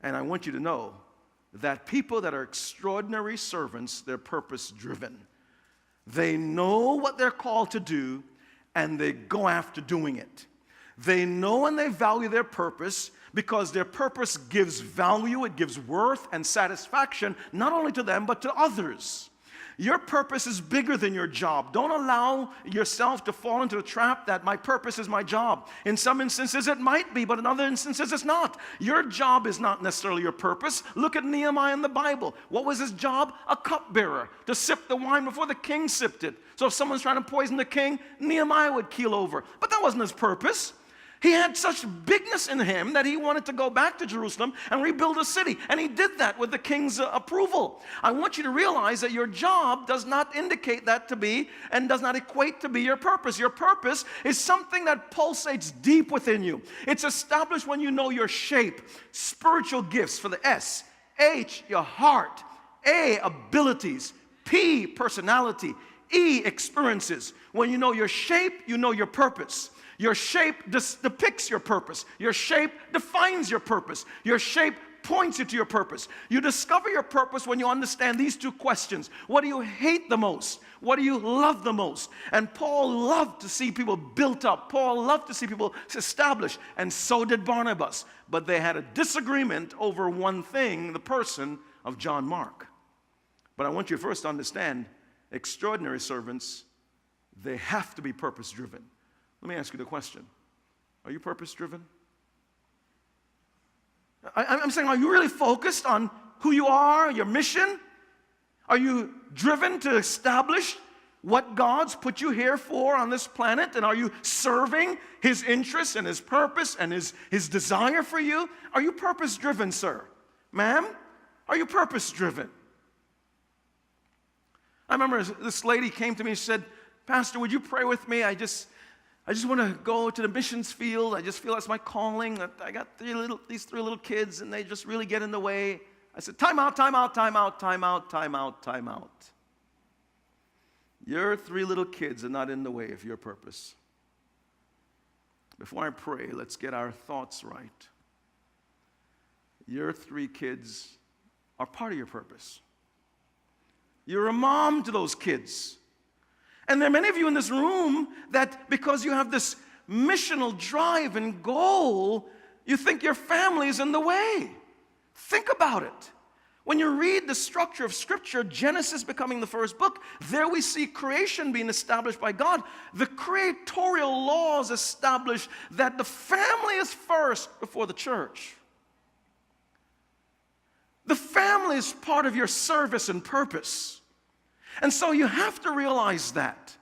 And I want you to know that people that are extraordinary servants, they're purpose-driven. They know what they're called to do, and they go after doing it. They know and they value their purpose because their purpose gives value, it gives worth and satisfaction, not only to them, but to others. Your purpose is bigger than your job. Don't allow yourself to fall into the trap that my purpose is my job. In some instances it might be, but in other instances it's not. Your job is not necessarily your purpose. Look at Nehemiah in the Bible. What was his job? A cupbearer, to sip the wine before the king sipped it. So if someone's trying to poison the king, Nehemiah would keel over. But that wasn't his purpose. He had such bigness in him that he wanted to go back to Jerusalem and rebuild a city. And he did that with the king's approval. I want you to realize that your job does not indicate that to be and does not equate to be your purpose. Your purpose is something that pulsates deep within you. It's established when you know your shape. Spiritual gifts for the S. H, your heart. A, abilities. P, personality. E, experiences. When you know your shape, you know your purpose. Your shape depicts your purpose. Your shape defines your purpose. Your shape points you to your purpose. You discover your purpose when you understand these two questions. What do you hate the most? What do you love the most? And Paul loved to see people built up. Paul loved to see people established, and so did Barnabas. But they had a disagreement over one thing, the person of John Mark. But I want you first to understand, extraordinary servants, they have to be purpose-driven. Let me ask you the question. Are you purpose-driven? I'm saying, are you really focused on who you are, your mission? Are you driven to establish what God's put you here for on this planet? And are you serving His interests and His purpose and His desire for you? Are you purpose-driven, sir? Ma'am, are you purpose-driven? I remember this lady came to me and said, Pastor, would you pray with me? I just want to go to the missions field. I just feel that's my calling. I got these three little kids, and they just really get in the way. I said, time out, time out, time out, time out, time out, time out. Your three little kids are not in the way of your purpose. Before I pray, let's get our thoughts right. Your three kids are part of your purpose. You're a mom to those kids. And there are many of you in this room that because you have this missional drive and goal, you think your family is in the way. Think about it. When you read the structure of Scripture, Genesis becoming the first book, there we see creation being established by God. The creatorial laws establish that the family is first before the church. The family is part of your service and purpose. And so you have to realize that.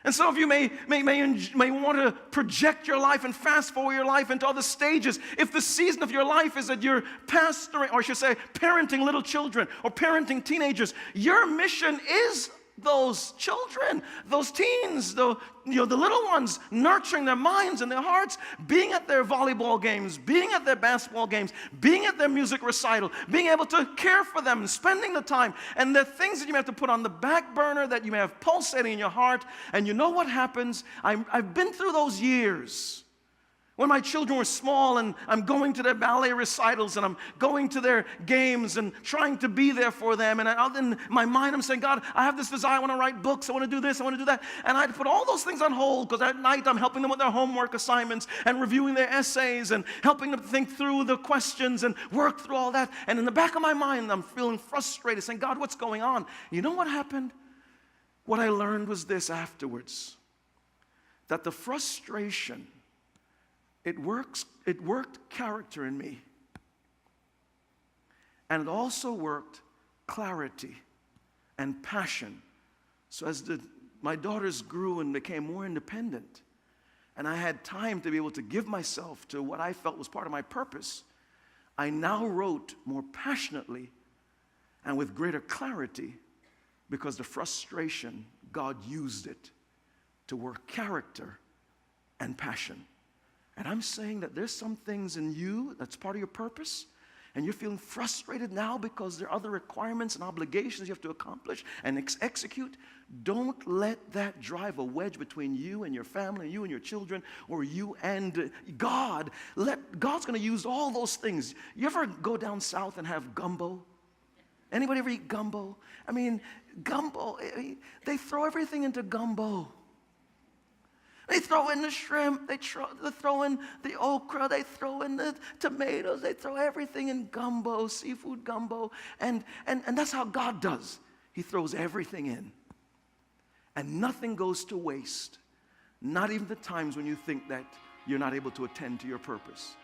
And some of you may want to project your life and fast forward your life into other stages. If the season of your life is that you're pastoring, or I should say parenting little children or parenting teenagers, your mission is those children, those teens, the little ones, nurturing their minds and their hearts, being at their volleyball games, being at their basketball games, being at their music recital, being able to care for them and spending the time. And the things that you may have to put on the back burner that you may have pulsating in your heart. And you know what happens? I've been through those years. When my children were small and I'm going to their ballet recitals and I'm going to their games and trying to be there for them, and in my mind I'm saying, God, I have this desire, I want to write books, I want to do this, I want to do that. And I'd put all those things on hold because at night I'm helping them with their homework assignments and reviewing their essays and helping them think through the questions and work through all that. And in the back of my mind I'm feeling frustrated, saying, God, what's going on? You know what happened? What I learned was this afterwards, that the frustration, it worked character in me. And it also worked clarity and passion. So as my daughters grew and became more independent, and I had time to be able to give myself to what I felt was part of my purpose, I now wrote more passionately and with greater clarity because the frustration, God used it to work character and passion. And I'm saying that there's some things in you that's part of your purpose, and you're feeling frustrated now because there are other requirements and obligations you have to accomplish and execute, don't let that drive a wedge between you and your family, you and your children, or you and God. God's going to use all those things. You ever go down south and have gumbo? Anybody ever eat gumbo? I mean, gumbo, they throw everything into gumbo. They throw in the shrimp, they throw in the okra, they throw in the tomatoes, they throw everything in gumbo, seafood gumbo. And that's how God does. He throws everything in. And nothing goes to waste. Not even the times when you think that you're not able to attend to your purpose.